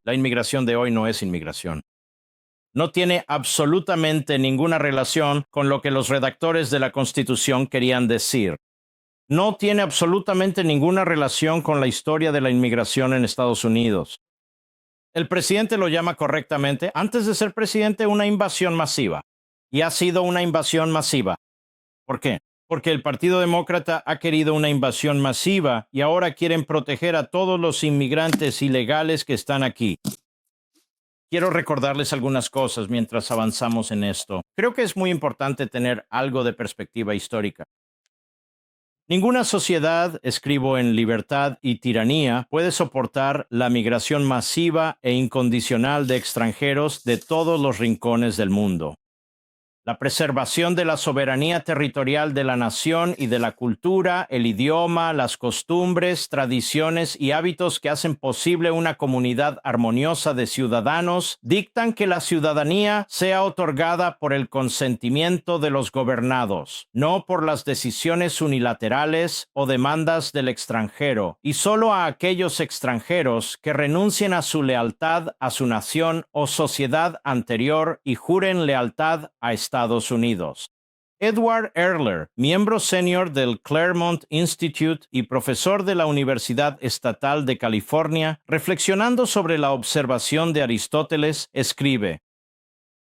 La inmigración de hoy no es inmigración. No tiene absolutamente ninguna relación con lo que los redactores de la Constitución querían decir. No tiene absolutamente ninguna relación con la historia de la inmigración en Estados Unidos. El presidente lo llama correctamente, antes de ser presidente, una invasión masiva. Y ha sido una invasión masiva. ¿Por qué? Porque el Partido Demócrata ha querido una invasión masiva y ahora quieren proteger a todos los inmigrantes ilegales que están aquí. Quiero recordarles algunas cosas mientras avanzamos en esto. Creo que es muy importante tener algo de perspectiva histórica. Ninguna sociedad, escribo en Libertad y Tiranía, puede soportar la migración masiva e incondicional de extranjeros de todos los rincones del mundo. La preservación de la soberanía territorial de la nación y de la cultura, el idioma, las costumbres, tradiciones y hábitos que hacen posible una comunidad armoniosa de ciudadanos dictan que la ciudadanía sea otorgada por el consentimiento de los gobernados, no por las decisiones unilaterales o demandas del extranjero, y solo a aquellos extranjeros que renuncien a su lealtad a su nación o sociedad anterior y juren lealtad a Estados Unidos. Edward Erler, miembro senior del Claremont Institute y profesor de la Universidad Estatal de California, reflexionando sobre la observación de Aristóteles, escribe: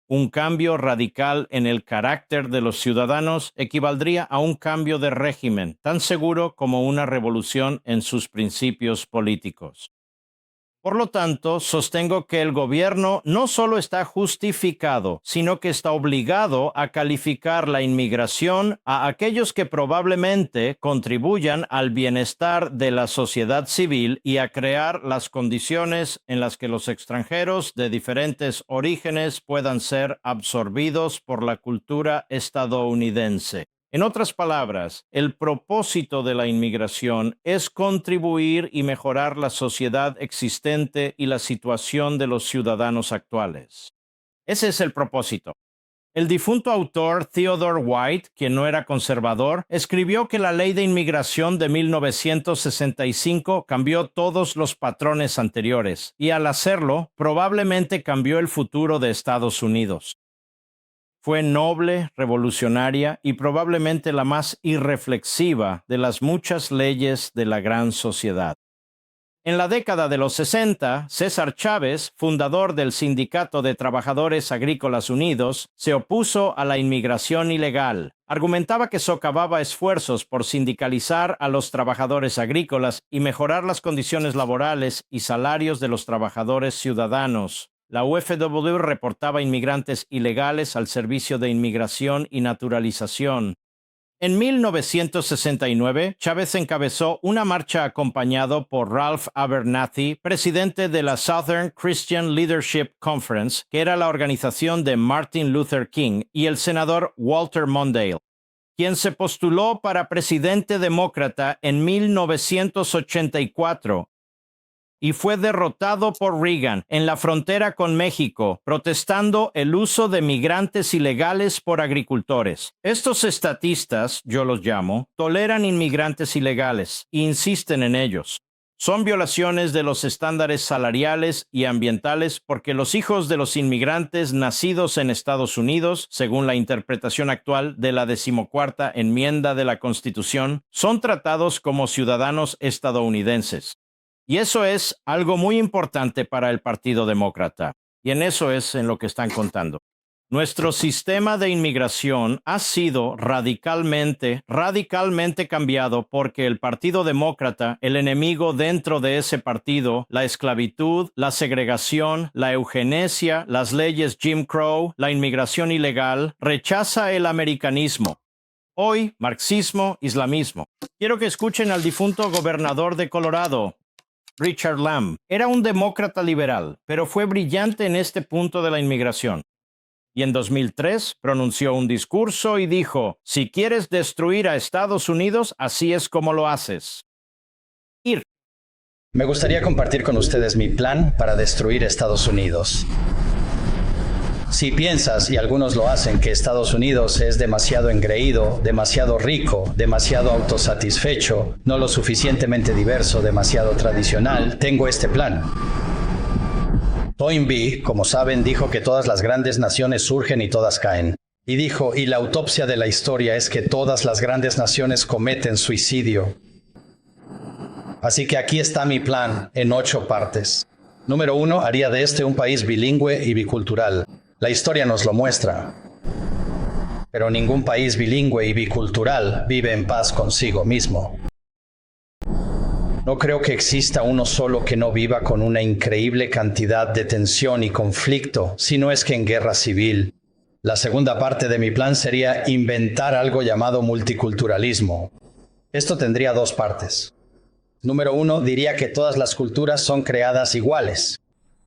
un cambio radical en el carácter de los ciudadanos equivaldría a un cambio de régimen, tan seguro como una revolución en sus principios políticos. Por lo tanto, sostengo que el gobierno no solo está justificado, sino que está obligado a calificar la inmigración a aquellos que probablemente contribuyan al bienestar de la sociedad civil y a crear las condiciones en las que los extranjeros de diferentes orígenes puedan ser absorbidos por la cultura estadounidense. En otras palabras, el propósito de la inmigración es contribuir y mejorar la sociedad existente y la situación de los ciudadanos actuales. Ese es el propósito. El difunto autor Theodore White, quien no era conservador, escribió que la Ley de Inmigración de 1965 cambió todos los patrones anteriores y, al hacerlo, probablemente cambió el futuro de Estados Unidos. Fue noble, revolucionaria y probablemente la más irreflexiva de las muchas leyes de la gran sociedad. En la década de los 60, César Chávez, fundador del Sindicato de Trabajadores Agrícolas Unidos, se opuso a la inmigración ilegal. Argumentaba que socavaba esfuerzos por sindicalizar a los trabajadores agrícolas y mejorar las condiciones laborales y salarios de los trabajadores ciudadanos. La UFW reportaba inmigrantes ilegales al Servicio de Inmigración y Naturalización. En 1969, Chávez encabezó una marcha acompañado por Ralph Abernathy, presidente de la Southern Christian Leadership Conference, que era la organización de Martin Luther King, y el senador Walter Mondale, quien se postuló para presidente demócrata en 1984. Y fue derrotado por Reagan en la frontera con México, protestando el uso de migrantes ilegales por agricultores. Estos estatistas, yo los llamo, toleran inmigrantes ilegales e insisten en ellos. Son violaciones de los estándares salariales y ambientales porque los hijos de los inmigrantes nacidos en Estados Unidos, según la interpretación actual de la 14ª enmienda de la Constitución, son tratados como ciudadanos estadounidenses. Y eso es algo muy importante para el Partido Demócrata. Y en eso es en lo que están contando. Nuestro sistema de inmigración ha sido radicalmente cambiado porque el Partido Demócrata, el enemigo dentro de ese partido, la esclavitud, la segregación, la eugenesia, las leyes Jim Crow, la inmigración ilegal, rechaza el americanismo. Hoy, marxismo, islamismo. Quiero que escuchen al difunto gobernador de Colorado, Richard Lamb. Era un demócrata liberal, pero fue brillante en este punto de la inmigración. Y en 2003 pronunció un discurso y dijo: si quieres destruir a Estados Unidos, así es como lo haces. Me gustaría compartir con ustedes mi plan para destruir Estados Unidos. Si piensas, y algunos lo hacen, que Estados Unidos es demasiado engreído, demasiado rico, demasiado autosatisfecho, no lo suficientemente diverso, demasiado tradicional, tengo este plan. Toynbee, como saben, dijo que todas las grandes naciones surgen y todas caen. Y dijo, y la autopsia de la historia es que todas las grandes naciones cometen suicidio. Así que aquí está mi plan, en 8 partes. Número 1, haría de este un país bilingüe y bicultural. La historia nos lo muestra. Pero ningún país bilingüe y bicultural vive en paz consigo mismo. No creo que exista uno solo que no viva con una increíble cantidad de tensión y conflicto, si no es que en guerra civil. La segunda parte de mi plan sería inventar algo llamado multiculturalismo. Esto tendría 2 partes. Número 1, diría que todas las culturas son creadas iguales.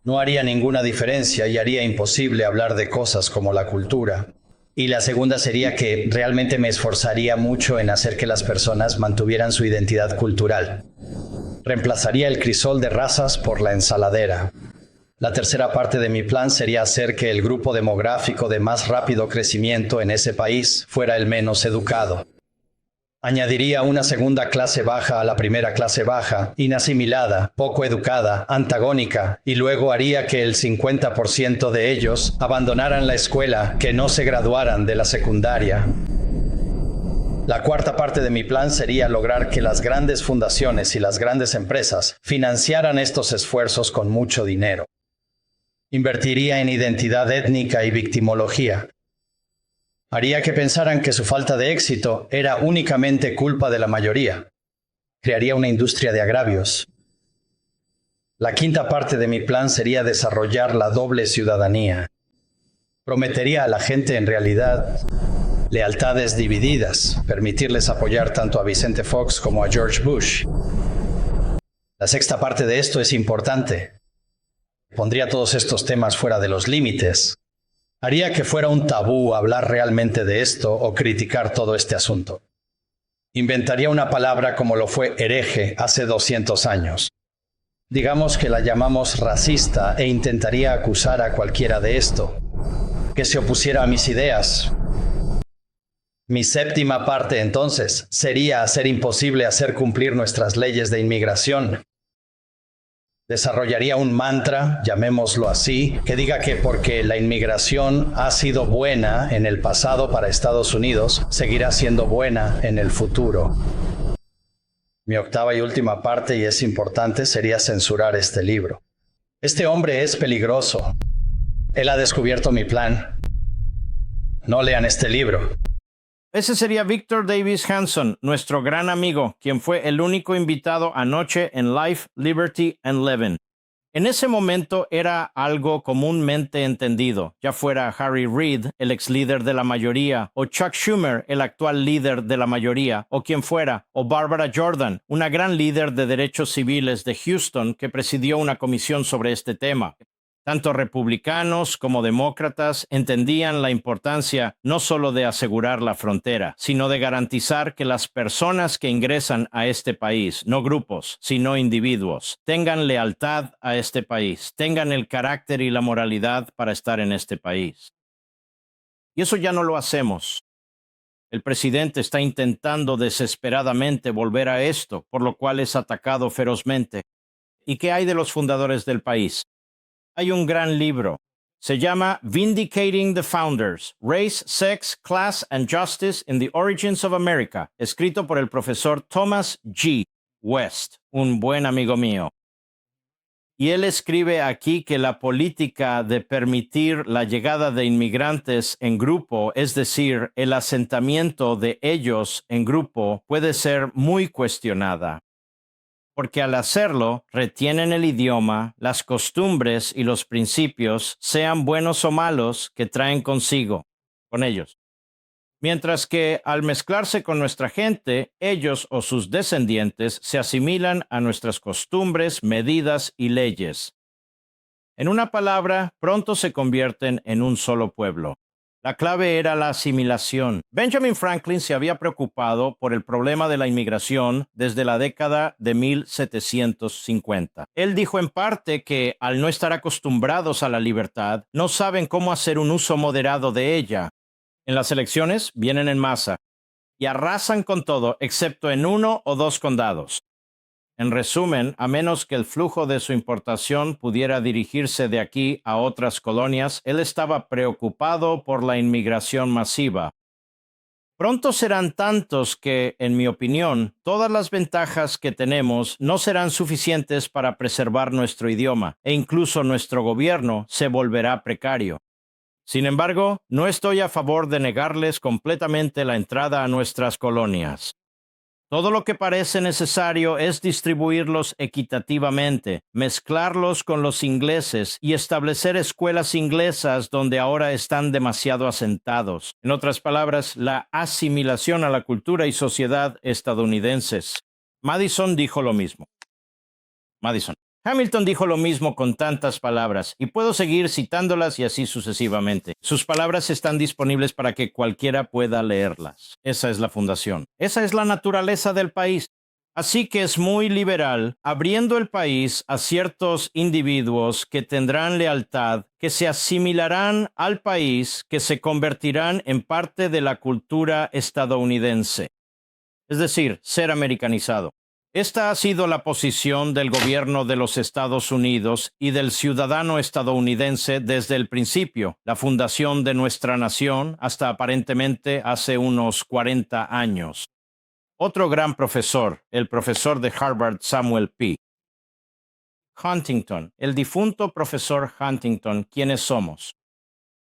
No haría ninguna diferencia y haría imposible hablar de cosas como la cultura. Y la segunda sería que realmente me esforzaría mucho en hacer que las personas mantuvieran su identidad cultural. Reemplazaría el crisol de razas por la ensaladera. La tercera parte de mi plan sería hacer que el grupo demográfico de más rápido crecimiento en ese país fuera el menos educado. Añadiría una segunda clase baja a la primera clase baja, inasimilada, poco educada, antagónica, y luego haría que el 50% de ellos abandonaran la escuela, que no se graduaran de la secundaria. La cuarta parte de mi plan sería lograr que las grandes fundaciones y las grandes empresas financiaran estos esfuerzos con mucho dinero. Invertiría en identidad étnica y victimología. Haría que pensaran que su falta de éxito era únicamente culpa de la mayoría. Crearía una industria de agravios. La quinta parte de mi plan sería desarrollar la doble ciudadanía. Prometería a la gente en realidad lealtades divididas, permitirles apoyar tanto a Vicente Fox como a George Bush. La sexta parte de esto es importante. Pondría todos estos temas fuera de los límites. Haría que fuera un tabú hablar realmente de esto o criticar todo este asunto. Inventaría una palabra como lo fue hereje hace 200 años. Digamos que la llamamos racista e intentaría acusar a cualquiera de esto, que se opusiera a mis ideas. Mi séptima parte, entonces, sería hacer imposible hacer cumplir nuestras leyes de inmigración. Desarrollaría un mantra, llamémoslo así, que diga que porque la inmigración ha sido buena en el pasado para Estados Unidos, seguirá siendo buena en el futuro. Mi octava y última parte, y es importante, sería censurar este libro. Este hombre es peligroso. Él ha descubierto mi plan. No lean este libro. Ese sería Victor Davis Hanson, nuestro gran amigo, quien fue el único invitado anoche en Life, Liberty and Levin. En ese momento era algo comúnmente entendido, ya fuera Harry Reid, el ex líder de la mayoría, o Chuck Schumer, el actual líder de la mayoría, o quien fuera, o Barbara Jordan, una gran líder de derechos civiles de Houston que presidió una comisión sobre este tema. Tanto republicanos como demócratas entendían la importancia no solo de asegurar la frontera, sino de garantizar que las personas que ingresan a este país, no grupos, sino individuos, tengan lealtad a este país, tengan el carácter y la moralidad para estar en este país. Y eso ya no lo hacemos. El presidente está intentando desesperadamente volver a esto, por lo cual es atacado ferozmente. ¿Y qué hay de los fundadores del país? Hay un gran libro. Se llama Vindicating the Founders, Race, Sex, Class and Justice in the Origins of America, escrito por el profesor Thomas G. West, un buen amigo mío. Y él escribe aquí que la política de permitir la llegada de inmigrantes en grupo, es decir, el asentamiento de ellos en grupo, puede ser muy cuestionada. Porque al hacerlo, retienen el idioma, las costumbres y los principios, sean buenos o malos, que traen consigo, con ellos. Mientras que al mezclarse con nuestra gente, ellos o sus descendientes se asimilan a nuestras costumbres, medidas y leyes. En una palabra, pronto se convierten en un solo pueblo. La clave era la asimilación. Benjamin Franklin se había preocupado por el problema de la inmigración desde la década de 1750. Él dijo en parte que, al no estar acostumbrados a la libertad, no saben cómo hacer un uso moderado de ella. En las elecciones vienen en masa y arrasan con todo, excepto en 1 o 2 condados. En resumen, a menos que el flujo de su importación pudiera dirigirse de aquí a otras colonias, él estaba preocupado por la inmigración masiva. Pronto serán tantos que, en mi opinión, todas las ventajas que tenemos no serán suficientes para preservar nuestro idioma, e incluso nuestro gobierno se volverá precario. Sin embargo, no estoy a favor de negarles completamente la entrada a nuestras colonias. Todo lo que parece necesario es distribuirlos equitativamente, mezclarlos con los ingleses y establecer escuelas inglesas donde ahora están demasiado asentados. En otras palabras, la asimilación a la cultura y sociedad estadounidenses. Madison dijo lo mismo. Hamilton dijo lo mismo con tantas palabras, y puedo seguir citándolas y así sucesivamente. Sus palabras están disponibles para que cualquiera pueda leerlas. Esa es la fundación. Esa es la naturaleza del país. Así que es muy liberal, abriendo el país a ciertos individuos que tendrán lealtad, que se asimilarán al país, que se convertirán en parte de la cultura estadounidense. Es decir, ser americanizado. Esta ha sido la posición del gobierno de los Estados Unidos y del ciudadano estadounidense desde el principio, la fundación de nuestra nación, hasta aparentemente hace unos 40 años. Otro gran profesor, el profesor de Harvard Samuel P. Huntington, el difunto profesor Huntington, ¿quiénes somos?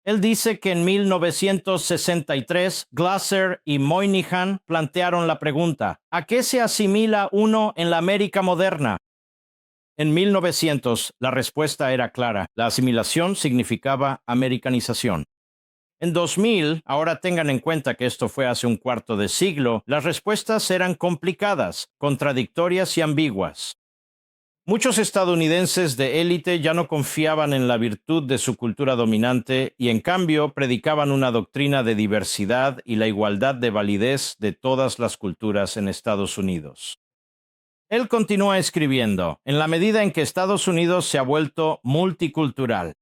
Él dice que en 1963, Glasser y Moynihan plantearon la pregunta, ¿a qué se asimila uno en la América moderna? En 1900, la respuesta era clara. La asimilación significaba americanización. En 2000, ahora tengan en cuenta que esto fue hace un cuarto de siglo, las respuestas eran complicadas, contradictorias y ambiguas. Muchos estadounidenses de élite ya no confiaban en la virtud de su cultura dominante y en cambio predicaban una doctrina de diversidad y la igualdad de validez de todas las culturas en Estados Unidos. Él continúa escribiendo, en la medida en que Estados Unidos se ha vuelto multicultural,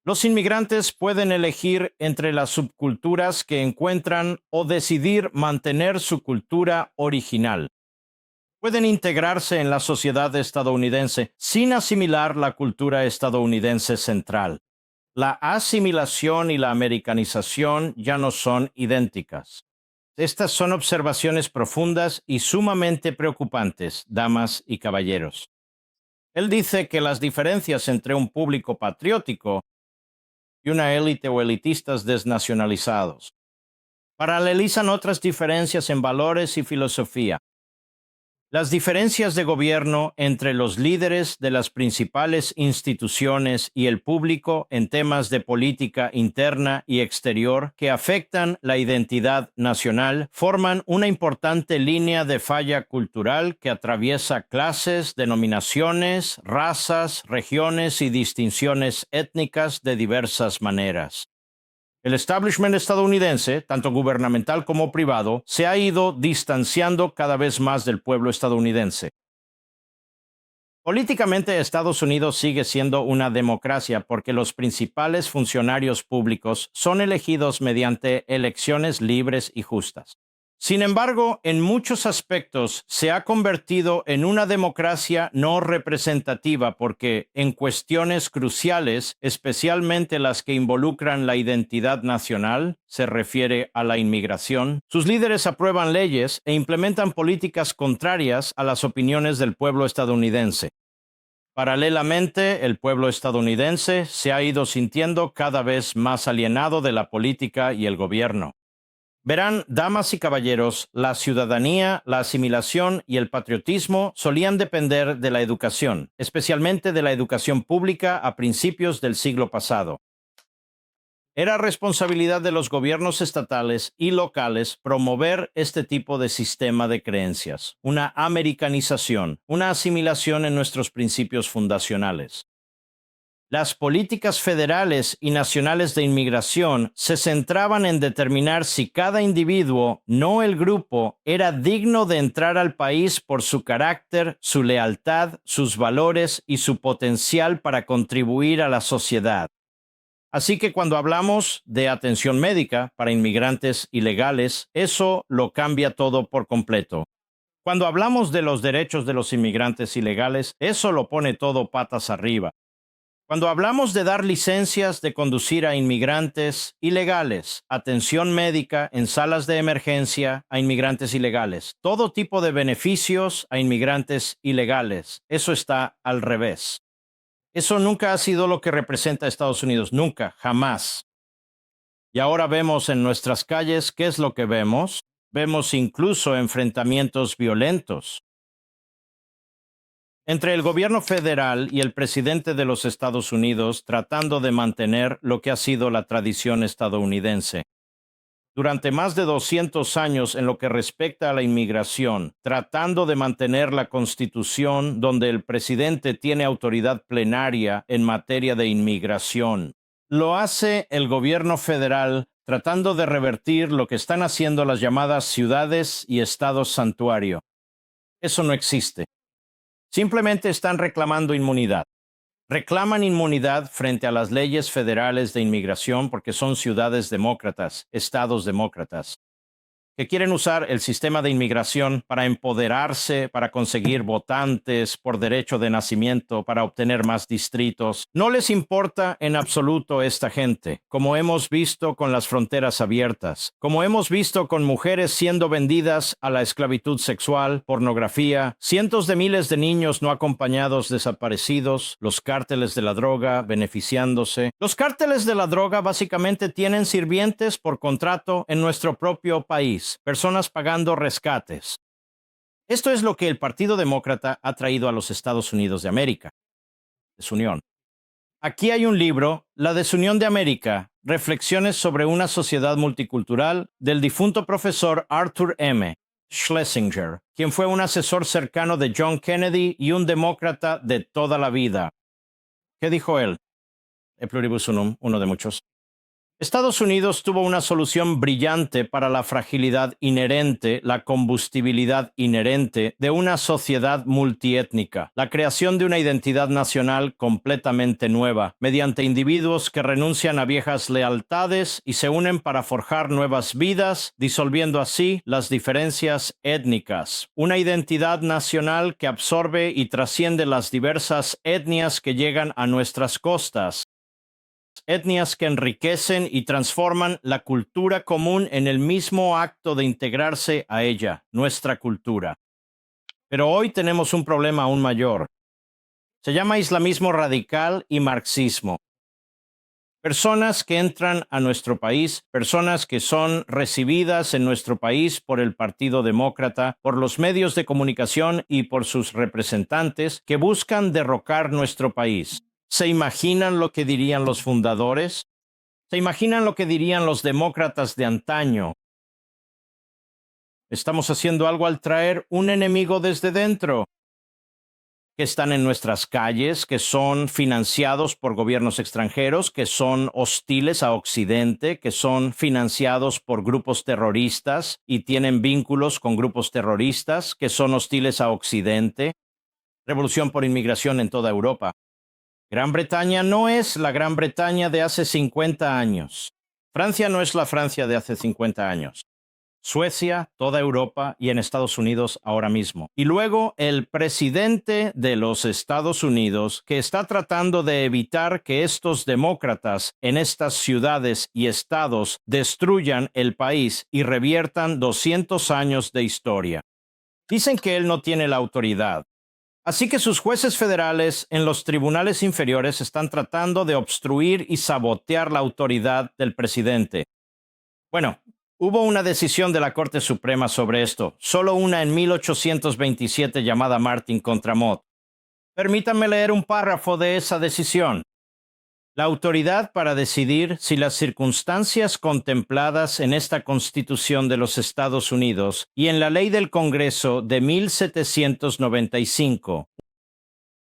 los inmigrantes pueden elegir entre las subculturas que encuentran o decidir mantener su cultura original. Pueden integrarse en la sociedad estadounidense sin asimilar la cultura estadounidense central. La asimilación y la americanización ya no son idénticas. Estas son observaciones profundas y sumamente preocupantes, damas y caballeros. Él dice que las diferencias entre un público patriótico y una élite o elitistas desnacionalizados paralelizan otras diferencias en valores y filosofía. Las diferencias de gobierno entre los líderes de las principales instituciones y el público en temas de política interna y exterior que afectan la identidad nacional forman una importante línea de falla cultural que atraviesa clases, denominaciones, razas, regiones y distinciones étnicas de diversas maneras. El establishment estadounidense, tanto gubernamental como privado, se ha ido distanciando cada vez más del pueblo estadounidense. Políticamente, Estados Unidos sigue siendo una democracia porque los principales funcionarios públicos son elegidos mediante elecciones libres y justas. Sin embargo, en muchos aspectos se ha convertido en una democracia no representativa porque en cuestiones cruciales, especialmente las que involucran la identidad nacional, se refiere a la inmigración, sus líderes aprueban leyes e implementan políticas contrarias a las opiniones del pueblo estadounidense. Paralelamente, el pueblo estadounidense se ha ido sintiendo cada vez más alienado de la política y el gobierno. Verán, damas y caballeros, la ciudadanía, la asimilación y el patriotismo solían depender de la educación, especialmente de la educación pública a principios del siglo pasado. Era responsabilidad de los gobiernos estatales y locales promover este tipo de sistema de creencias, una americanización, una asimilación en nuestros principios fundacionales. Las políticas federales y nacionales de inmigración se centraban en determinar si cada individuo, no el grupo, era digno de entrar al país por su carácter, su lealtad, sus valores y su potencial para contribuir a la sociedad. Así que cuando hablamos de atención médica para inmigrantes ilegales, eso lo cambia todo por completo. Cuando hablamos de los derechos de los inmigrantes ilegales, eso lo pone todo patas arriba. Cuando hablamos de dar licencias de conducir a inmigrantes ilegales, atención médica en salas de emergencia a inmigrantes ilegales, todo tipo de beneficios a inmigrantes ilegales, eso está al revés. Eso nunca ha sido lo que representa a Estados Unidos, nunca, jamás. Y ahora vemos en nuestras calles, ¿qué es lo que vemos? Vemos incluso enfrentamientos violentos entre el gobierno federal y el presidente de los Estados Unidos tratando de mantener lo que ha sido la tradición estadounidense. Durante más de 200 años en lo que respecta a la inmigración, tratando de mantener la Constitución donde el presidente tiene autoridad plenaria en materia de inmigración. Lo hace el gobierno federal tratando de revertir lo que están haciendo las llamadas ciudades y estados santuario. Eso no existe. Simplemente están reclamando inmunidad. Reclaman inmunidad frente a las leyes federales de inmigración porque son ciudades demócratas, estados demócratas, que quieren usar el sistema de inmigración para empoderarse, para conseguir votantes por derecho de nacimiento, para obtener más distritos. No les importa en absoluto esta gente, como hemos visto con las fronteras abiertas, como hemos visto con mujeres siendo vendidas a la esclavitud sexual, pornografía, cientos de miles de niños no acompañados desaparecidos, los cárteles de la droga beneficiándose. Los cárteles de la droga básicamente tienen sirvientes por contrato en nuestro propio país. Personas pagando rescates. Esto es lo que el Partido Demócrata ha traído a los Estados Unidos de América. Desunión. Aquí hay un libro, La Desunión de América, Reflexiones sobre una sociedad multicultural, del difunto profesor Arthur M. Schlesinger, quien fue un asesor cercano de John Kennedy y un demócrata de toda la vida. ¿Qué dijo él? E pluribus unum, uno de muchos. Estados Unidos tuvo una solución brillante para la fragilidad inherente, la combustibilidad inherente de una sociedad multiétnica, la creación de una identidad nacional completamente nueva, mediante individuos que renuncian a viejas lealtades y se unen para forjar nuevas vidas, disolviendo así las diferencias étnicas. Una identidad nacional que absorbe y trasciende las diversas etnias que llegan a nuestras costas. Etnias que enriquecen y transforman la cultura común en el mismo acto de integrarse a ella, nuestra cultura. Pero hoy tenemos un problema aún mayor. Se llama islamismo radical y marxismo. Personas que entran a nuestro país, personas que son recibidas en nuestro país por el Partido Demócrata, por los medios de comunicación y por sus representantes que buscan derrocar nuestro país. ¿Se imaginan lo que dirían los fundadores? ¿Se imaginan lo que dirían los demócratas de antaño? Estamos haciendo algo al traer un enemigo desde dentro, que están en nuestras calles, que son financiados por gobiernos extranjeros, que son hostiles a Occidente, que son financiados por grupos terroristas y tienen vínculos con grupos terroristas, que son hostiles a Occidente. Revolución por inmigración en toda Europa. Gran Bretaña no es la Gran Bretaña de hace 50 años. Francia no es la Francia de hace 50 años. Suecia, toda Europa y en Estados Unidos ahora mismo. Y luego el presidente de los Estados Unidos que está tratando de evitar que estos demócratas en estas ciudades y estados destruyan el país y reviertan 200 años de historia. Dicen que él no tiene la autoridad. Así que sus jueces federales en los tribunales inferiores están tratando de obstruir y sabotear la autoridad del presidente. Bueno, hubo una decisión de la Corte Suprema sobre esto, solo una en 1827 llamada Martin contra Mott. Permítanme leer un párrafo de esa decisión. La autoridad para decidir si las circunstancias contempladas en esta Constitución de los Estados Unidos y en la Ley del Congreso de 1795,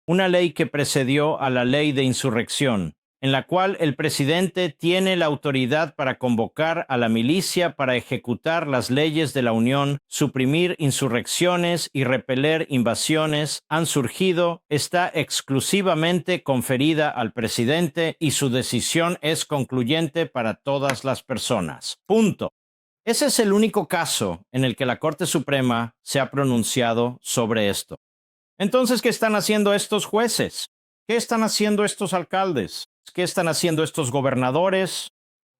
una ley que precedió a la Ley de Insurrección, en la cual el presidente tiene la autoridad para convocar a la milicia para ejecutar las leyes de la Unión, suprimir insurrecciones y repeler invasiones, han surgido, está exclusivamente conferida al presidente y su decisión es concluyente para todas las personas. Punto. Ese es el único caso en el que la Corte Suprema se ha pronunciado sobre esto. Entonces, ¿qué están haciendo estos jueces? ¿Qué están haciendo estos alcaldes? ¿Qué están haciendo estos gobernadores?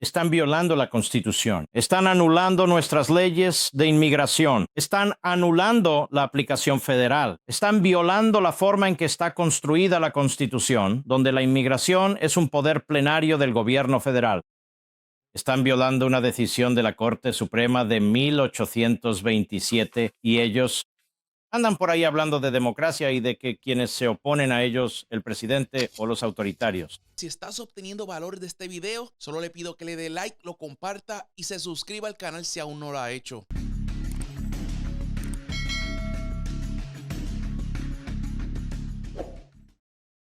Están violando la Constitución. Están anulando nuestras leyes de inmigración. Están anulando la aplicación federal. Están violando la forma en que está construida la Constitución, donde la inmigración es un poder plenario del gobierno federal. Están violando una decisión de la Corte Suprema de 1827 y ellos andan por ahí hablando de democracia y de que quienes se oponen a ellos, el presidente o los autoritarios. Si estás obteniendo valor de este video, solo le pido que le dé like, lo comparta y se suscriba al canal si aún no lo ha hecho.